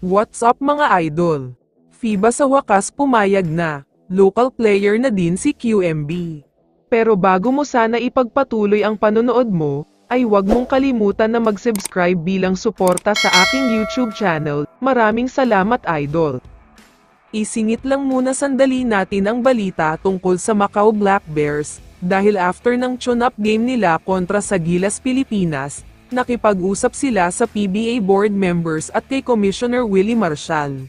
What's up mga idol? FIBA sa wakas pumayag na, local player na din si QMB. Pero bago mo sana ipagpatuloy ang panonood mo, ay huwag mong kalimutan na mag-subscribe bilang suporta sa aking YouTube channel. Maraming salamat idol. Isingit lang muna sandali natin ang balita tungkol sa Macau Black Bears, dahil after ng tune-up game nila kontra sa Gilas Pilipinas, nakipag-usap sila sa PBA board members at kay Commissioner Willie Marcial.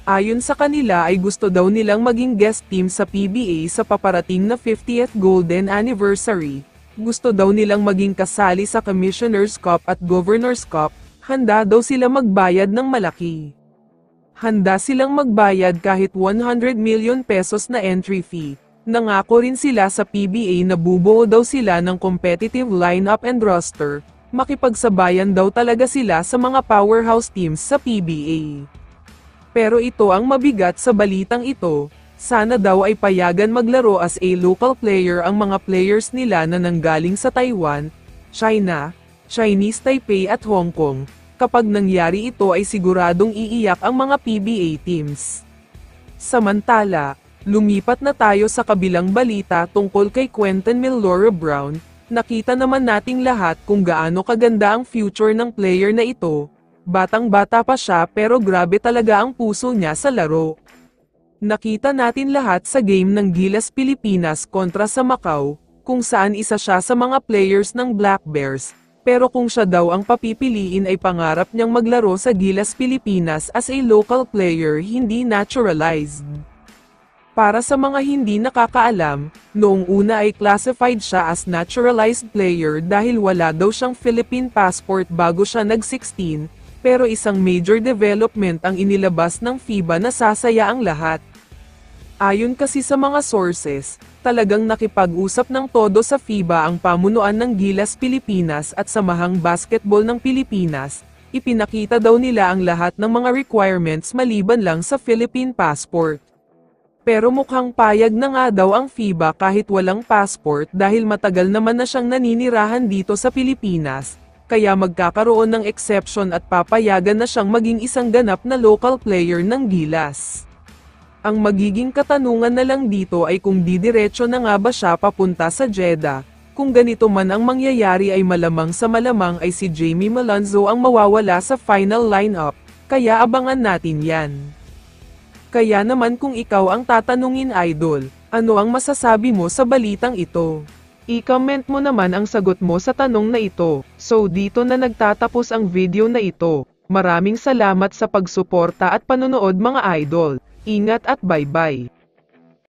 Ayon sa kanila ay gusto daw nilang maging guest team sa PBA sa paparating na 50th Golden Anniversary. Gusto daw nilang maging kasali sa Commissioner's Cup at Governor's Cup, handa daw sila magbayad ng malaki. Handa silang magbayad kahit 100 million pesos na entry fee. Nangako rin sila sa PBA na bubuo daw sila ng competitive lineup and roster. Makipagsabayan daw talaga sila sa mga powerhouse teams sa PBA. Pero ito ang mabigat sa balitang ito, sana daw ay payagan maglaro as a local player ang mga players nila na nanggaling sa Taiwan, China, Chinese Taipei at Hong Kong. Kapag nangyari ito ay siguradong iiyak ang mga PBA teams. Samantala, lumipat na tayo sa kabilang balita tungkol kay Quentin Millora Brown. Nakita naman nating lahat kung gaano kaganda ang future ng player na ito. Batang-bata pa siya pero grabe talaga ang puso niya sa laro. Nakita natin lahat sa game ng Gilas Pilipinas kontra sa Macau, kung saan isa siya sa mga players ng Black Bears. Pero kung siya daw ang papipiliin ay pangarap niyang maglaro sa Gilas Pilipinas as a local player, hindi naturalized. Para sa mga hindi nakakaalam, noong una ay classified siya as naturalized player dahil wala daw siyang Philippine passport bago siya nag-16, pero isang major development ang inilabas ng FIBA na sasaya ang lahat. Ayon kasi sa mga sources, talagang nakipag-usap ng todo sa FIBA ang pamunuan ng Gilas Pilipinas at Samahang Basketball ng Pilipinas. Ipinakita daw nila ang lahat ng mga requirements maliban lang sa Philippine passport. Pero mukhang payag na nga daw ang FIBA kahit walang passport dahil matagal naman na siyang naninirahan dito sa Pilipinas, kaya magkakaroon ng exception at papayagan na siyang maging isang ganap na local player ng Gilas. Ang magiging katanungan na lang dito ay kung didiretso na nga ba siya papunta sa Jeddah. Kung ganito man ang mangyayari ay malamang sa malamang ay si Jamie Malonzo ang mawawala sa final lineup, kaya abangan natin yan. Kaya naman kung ikaw ang tatanungin idol, ano ang masasabi mo sa balitang ito? I-comment mo naman ang sagot mo sa tanong na ito. So dito na nagtatapos ang video na ito. Maraming salamat sa pagsuporta at panonood mga idol. Ingat at bye-bye.